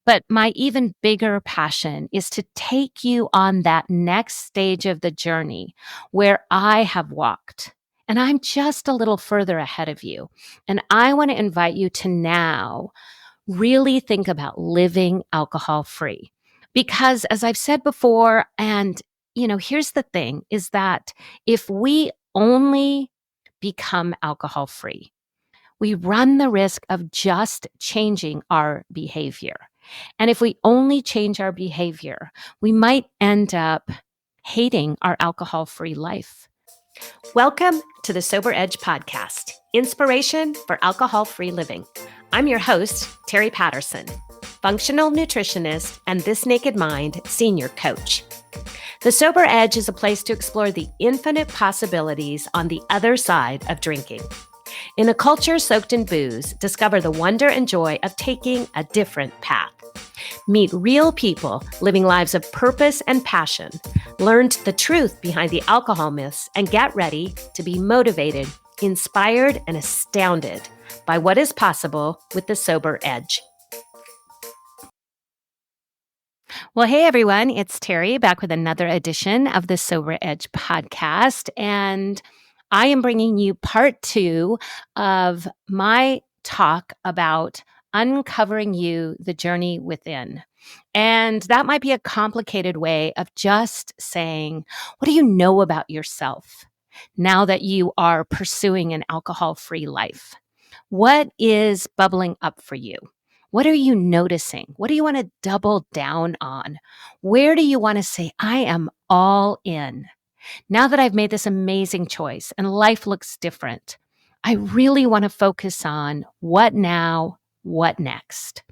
But my even bigger passion is to take you on that next stage of the journey where I have walked. And I'm just a little further ahead of you. And I want to invite you to now really think about living alcohol free. Because as I've said before, and here's the thing is that if we only become alcohol free, we run the risk of just changing our behavior. And if we only change our behavior, we might end up hating our alcohol free life. Welcome to the Sober Edge podcast, inspiration for alcohol free living. I'm your host, Terry Patterson, functional nutritionist and This Naked Mind senior coach. The Sober Edge is a place to explore the infinite possibilities on the other side of drinking. In a culture soaked in booze, discover the wonder and joy of taking a different path. Meet real people living lives of purpose and passion. Learn the truth behind the alcohol myths and get ready to be motivated, inspired, and astounded by what is possible with the Sober Edge. Well, hey everyone, it's Terry back with another edition of the Sober Edge podcast. And I am bringing you part 2 of my talk about uncovering you, the journey within. And that might be a complicated way of just saying, what do you know about yourself now that you are pursuing an alcohol-free life? What is bubbling up for you? What are you noticing? What do you want to double down on? Where do you want to say, I am all in? Now that I've made this amazing choice and life looks different, I really want to focus on what now, what next.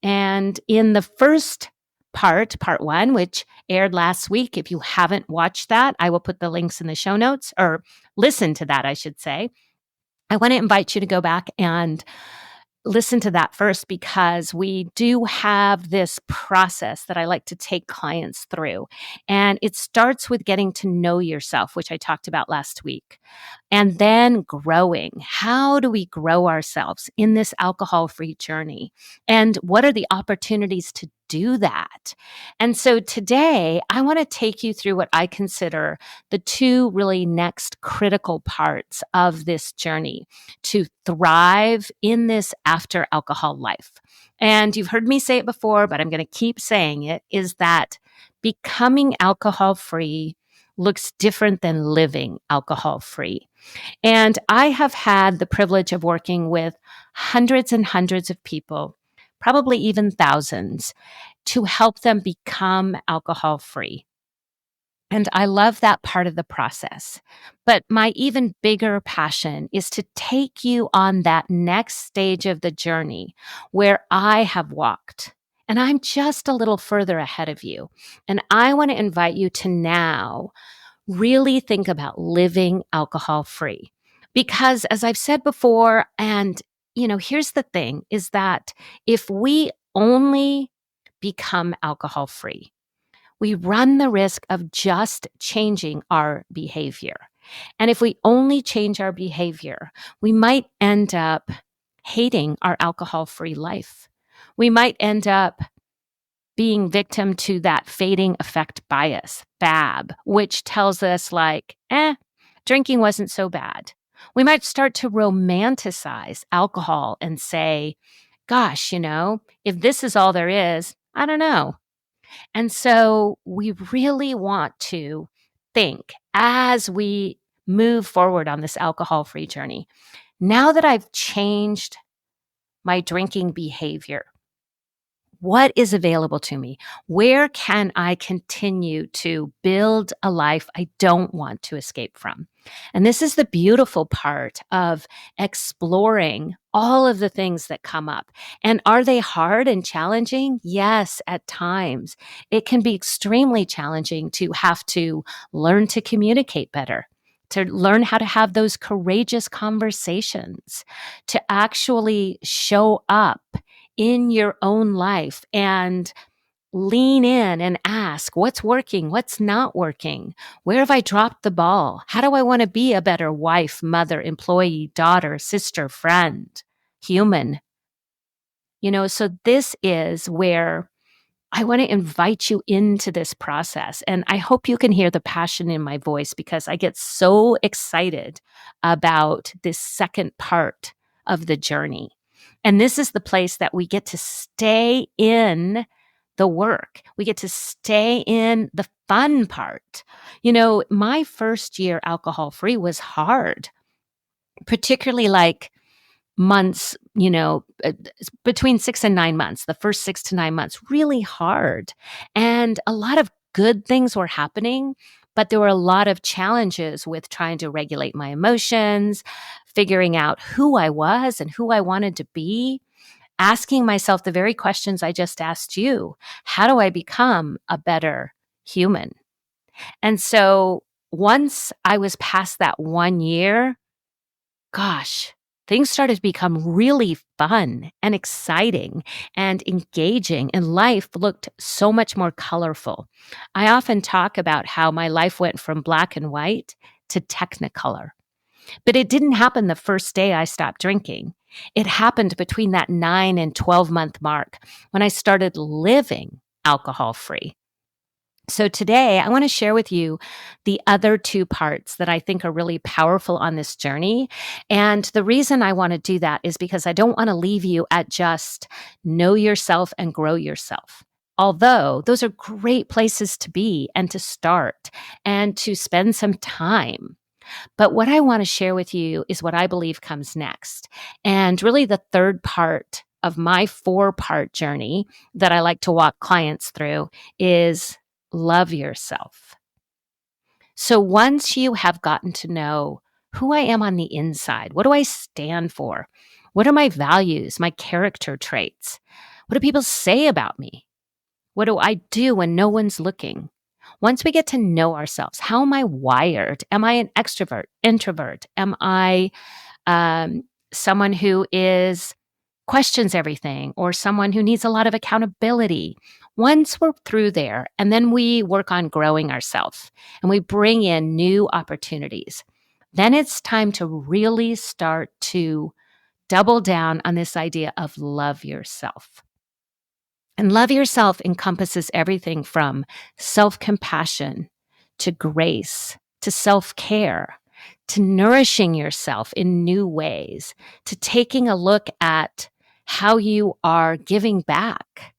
And in the first part 1, which aired last week, if you haven't watched that, I will put the links in the show notes, or listen to that, I should say. I want to invite you to go back and listen to that first, because we do have this process that I like to take clients through. And it starts with getting to know yourself, which I talked about last week, and then growing. How do we grow ourselves in this alcohol-free journey? And what are the opportunities to do that? And so today, I want to take you through what I consider the 2 really next critical parts of this journey to thrive in this after alcohol life. And you've heard me say it before, but I'm going to keep saying it, is that becoming alcohol free looks different than living alcohol free. And I have had the privilege of working with hundreds and hundreds of people, probably even thousands, to help them become alcohol free. And I love that part of the process. But my even bigger passion is to take you on that next stage of the journey where I have walked. And I'm just a little further ahead of you. And I want to invite you to now really think about living alcohol free. Because as I've said before, and here's the thing is that if we only become alcohol free, we run the risk of just changing our behavior. And if we only change our behavior, we might end up hating our alcohol-free life. We might end up being victim to that fading effect bias, FAB, which tells us drinking wasn't so bad. We might start to romanticize alcohol and say, gosh, if this is all there is, I don't know. And so we really want to think as we move forward on this alcohol-free journey. Now that I've changed my drinking behavior, what is available to me? Where can I continue to build a life I don't want to escape from? And this is the beautiful part of exploring all of the things that come up. And are they hard and challenging? Yes, at times. It can be extremely challenging to have to learn to communicate better, to learn how to have those courageous conversations, to actually show up in your own life and lean in and ask, what's working? What's not working? Where have I dropped the ball? How do I want to be a better wife, mother, employee, daughter, sister, friend, human? So this is where I want to invite you into this process. And I hope you can hear the passion in my voice because I get so excited about this second part of the journey. And this is the place that we get to stay in the work. We get to stay in the fun part. My first year alcohol free was hard, particularly like months, between 6 and 9 months, the first 6 to 9 months, really hard. And a lot of good things were happening, but there were a lot of challenges with trying to regulate my emotions, figuring out who I was and who I wanted to be, asking myself the very questions I just asked you. How do I become a better human? And so once I was past that 1 year, gosh, things started to become really fun and exciting and engaging, and life looked so much more colorful. I often talk about how my life went from black and white to technicolor, but it didn't happen the first day I stopped drinking. It happened between that 9 and 12 month mark when I started living alcohol free. So today I want to share with you the other two parts that I think are really powerful on this journey. And the reason I want to do that is because I don't want to leave you at just know yourself and grow yourself. Although those are great places to be and to start and to spend some time. But what I want to share with you is what I believe comes next. And really the third part of my 4-part journey that I like to walk clients through is love yourself. So once you have gotten to know who I am on the inside, what do I stand for? What are my values, my character traits? What do people say about me? What do I do when no one's looking? Once we get to know ourselves, how am I wired? Am I an extrovert, introvert? Am I someone who is questions everything or someone who needs a lot of accountability? Once we're through there, and then we work on growing ourselves and we bring in new opportunities, then it's time to really start to double down on this idea of love yourself. And love yourself encompasses everything from self-compassion to grace to self-care to nourishing yourself in new ways to taking a look at how you are giving back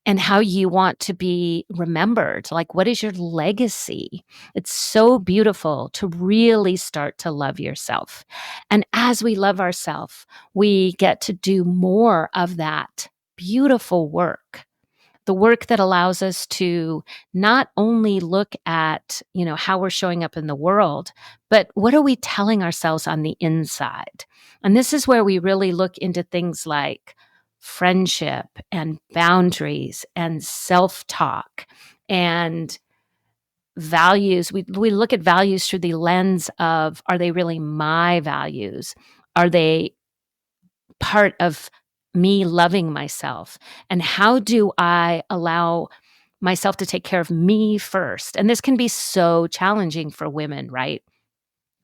and how you want to be remembered. Like, what is your legacy? It's so beautiful to really start to love yourself. And as we love ourselves, we get to do more of that beautiful work, the work that allows us to not only look at, how we're showing up in the world, but what are we telling ourselves on the inside? And this is where we really look into things like friendship and boundaries and self-talk and values. We look at values through the lens of, are they really my values? Are they part of me loving myself? And how do I allow myself to take care of me first? And this can be so challenging for women, right?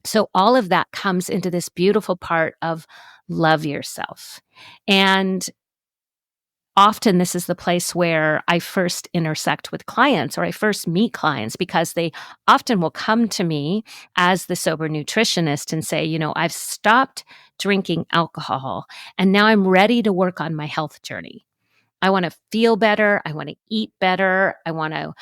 So all of that comes into this beautiful part of love yourself. And often this is the place where I first intersect with clients or I first meet clients because they often will come to me as the sober nutritionist and say, I've stopped drinking alcohol and now I'm ready to work on my health journey. I want to feel better. I want to eat better. I want to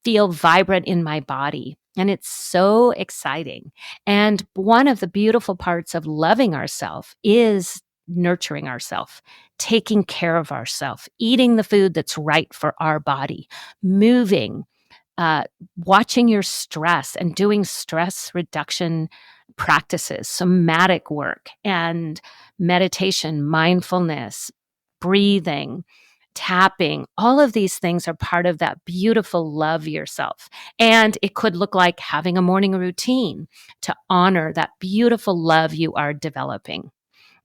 feel vibrant in my body. And it's so exciting. And one of the beautiful parts of loving ourselves is nurturing ourselves, taking care of ourselves, eating the food that's right for our body, moving, uh, watching your stress and doing stress reduction practices, somatic work and meditation, mindfulness, breathing, tapping. All of these things are part of that beautiful love yourself. And it could look like having a morning routine to honor that beautiful love you are developing.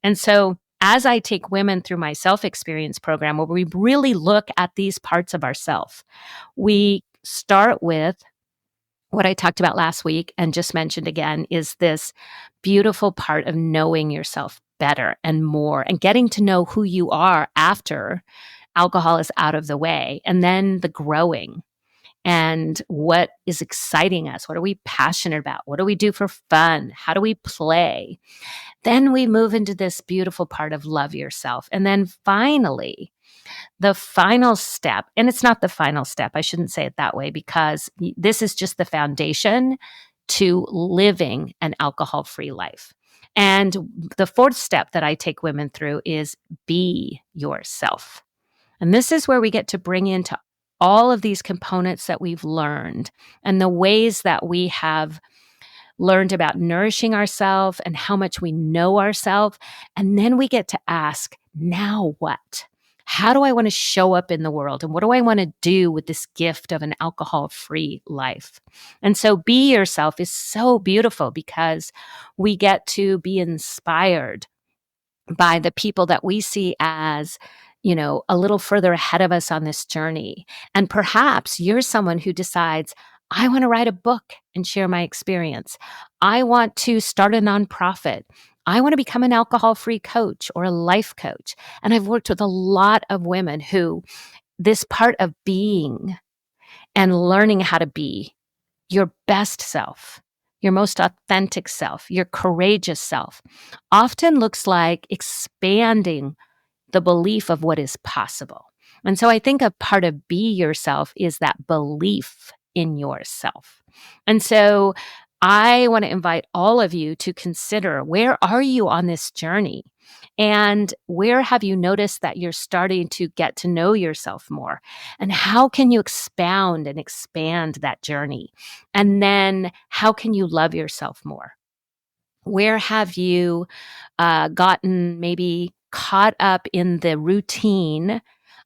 And so as I take women through my self-experience program, where we really look at these parts of ourself, we start with what I talked about last week and just mentioned again is this beautiful part of knowing yourself better and more and getting to know who you are after alcohol is out of the way. And then the growing and what is exciting us. What are we passionate about? What do we do for fun? How do we play? Then we move into this beautiful part of love yourself. And then finally, the final step, and it's not the final step, I shouldn't say it that way, because this is just the foundation to living an alcohol free life. And the fourth step that I take women through is be yourself. And this is where we get to bring into all of these components that we've learned and the ways that we have learned about nourishing ourselves and how much we know ourselves. And then we get to ask, now what? How do I want to show up in the world? And what do I want to do with this gift of an alcohol free life? And so, be yourself is so beautiful because we get to be inspired by the people that we see as, a little further ahead of us on this journey. And perhaps you're someone who decides, I want to write a book and share my experience. I want to start a nonprofit. I want to become an alcohol free coach or a life coach. And I've worked with a lot of women who this part of being and learning how to be your best self, your most authentic self, your courageous self, often looks like expanding the belief of what is possible. And so I think a part of be yourself is that belief in yourself. And so I want to invite all of you to consider, where are you on this journey? And where have you noticed that you're starting to get to know yourself more? And how can you expound and expand that journey? And then how can you love yourself more? Where have you gotten maybe caught up in the routine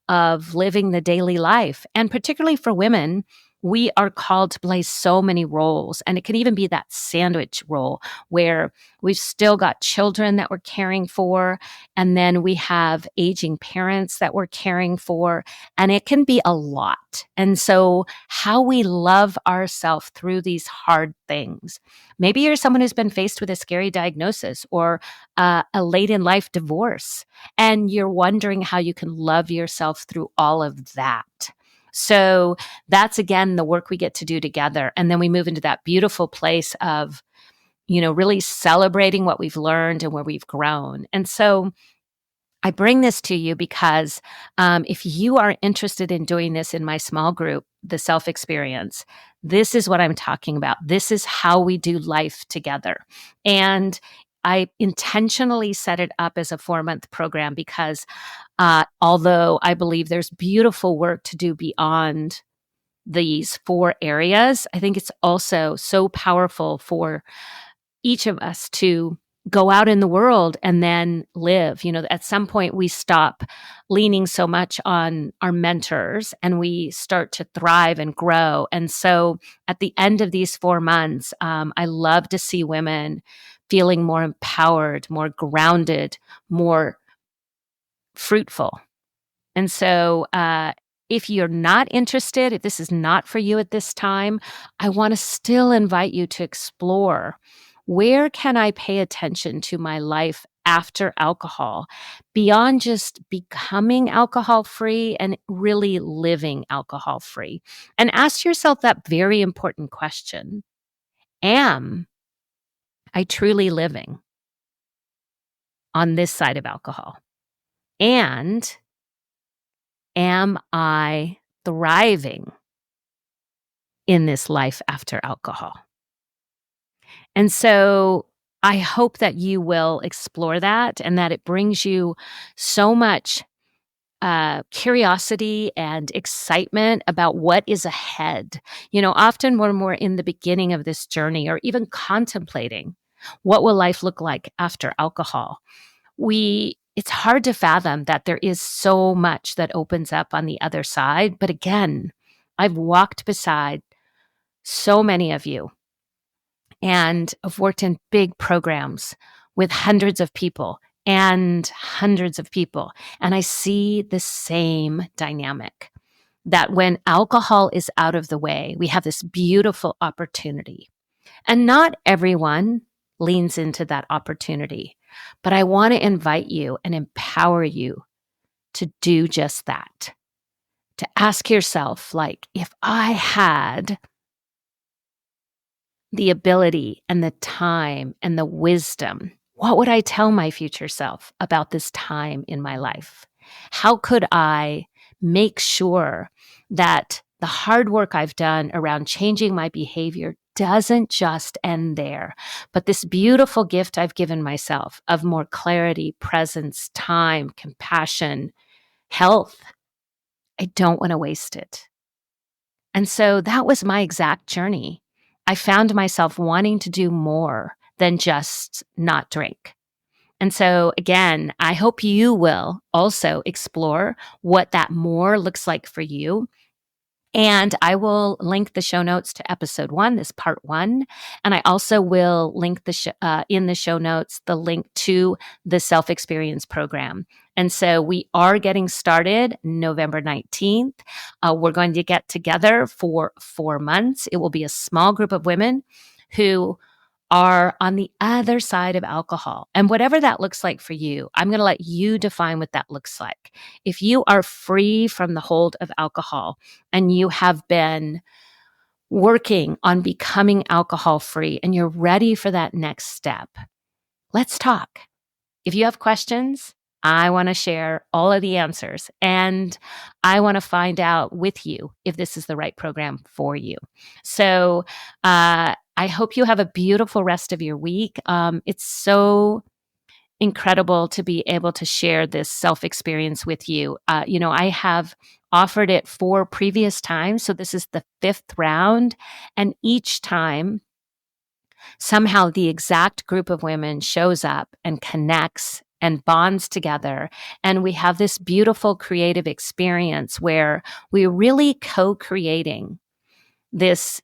of living the daily life? And particularly for women, we are called to play so many roles. And it can even be that sandwich role where we've still got children that we're caring for. And then we have aging parents that we're caring for. And it can be a lot. And so, how we love ourselves through these hard things. Maybe you're someone who's been faced with a scary diagnosis or a late in life divorce, and you're wondering how you can love yourself through all of that. So that's again the work we get to do together. And then we move into that beautiful place of, really celebrating what we've learned and where we've grown. And so I bring this to you because if you are interested in doing this in my small group, the Self Experience, this is what I'm talking about. This is how we do life together. And I intentionally set it up as a 4-month program because although I believe there's beautiful work to do beyond these 4 areas, I think it's also so powerful for each of us to go out in the world and then live. At some point we stop leaning so much on our mentors and we start to thrive and grow. And so at the end of these 4 months, I love to see women feeling more empowered, more grounded, more fruitful. And so, if you're not interested, if this is not for you at this time, I want to still invite you to explore, where can I pay attention to my life after alcohol beyond just becoming alcohol free and really living alcohol free? And ask yourself that very important question. Am I truly living on this side of alcohol? And am I thriving in this life after alcohol? And so I hope that you will explore that and that it brings you so much curiosity and excitement about what is ahead. Often when we're in the beginning of this journey or even contemplating what will life look like after alcohol, it's hard to fathom that there is so much that opens up on the other side. But again, I've walked beside so many of you and I've worked in big programs with hundreds of people and hundreds of people. And I see the same dynamic that when alcohol is out of the way, we have this beautiful opportunity. And not everyone leans into that opportunity. But I want to invite you and empower you to do just that. To ask yourself, like, if I had the ability and the time and the wisdom, what would I tell my future self about this time in my life? How could I make sure that the hard work I've done around changing my behavior doesn't just end there, but this beautiful gift I've given myself of more clarity, presence, time, compassion, health, I don't want to waste it. And so that was my exact journey. I found myself wanting to do more than just not drink. And so again, I hope you will also explore what that more looks like for you. And I will link the show notes to episode 1, this part 1. And I also will link in the show notes, the link to the self-experience program. And so we are getting started November 19th. We're going to get together for 4 months. It will be a small group of women who are on the other side of alcohol. And whatever that looks like for you, I'm going to let you define what that looks like. If you are free from the hold of alcohol and you have been working on becoming alcohol free and you're ready for that next step, let's talk. If you have questions, I want to share all of the answers and I want to find out with you if this is the right program for you. So I hope you have a beautiful rest of your week. It's so incredible to be able to share this self-experience with you. I have offered it 4 previous times. So this is the 5th round. And each time, somehow the exact group of women shows up and connects and bonds together. And we have this beautiful creative experience where we're really co-creating this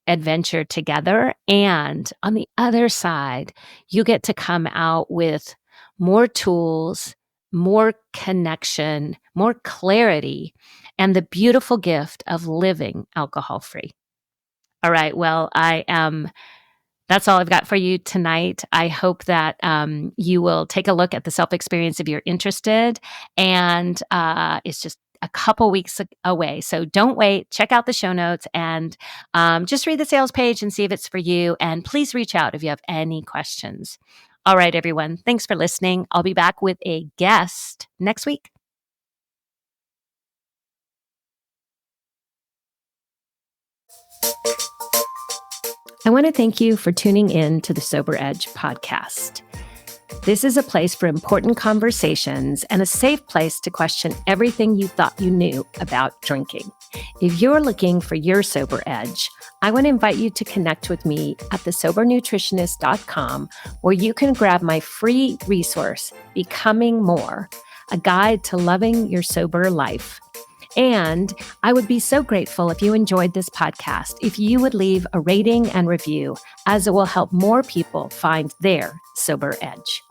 adventure together. And on the other side, you get to come out with more tools, more connection, more clarity, and the beautiful gift of living alcohol free. All right. Well, that's all I've got for you tonight. I hope that you will take a look at the self-experience if you're interested. And it's just a couple weeks away. So don't wait. Check out the show notes and just read the sales page and see if it's for you. And please reach out if you have any questions. All right, everyone. Thanks for listening. I'll be back with a guest next week. I want to thank you for tuning in to the Sober Edge podcast. This is a place for important conversations and a safe place to question everything you thought you knew about drinking. If you're looking for your sober edge, I want to invite you to connect with me at thesobernutritionist.com, where you can grab my free resource, Becoming More, a guide to loving your sober life. And I would be so grateful if you enjoyed this podcast, if you would leave a rating and review, as it will help more people find their sober edge.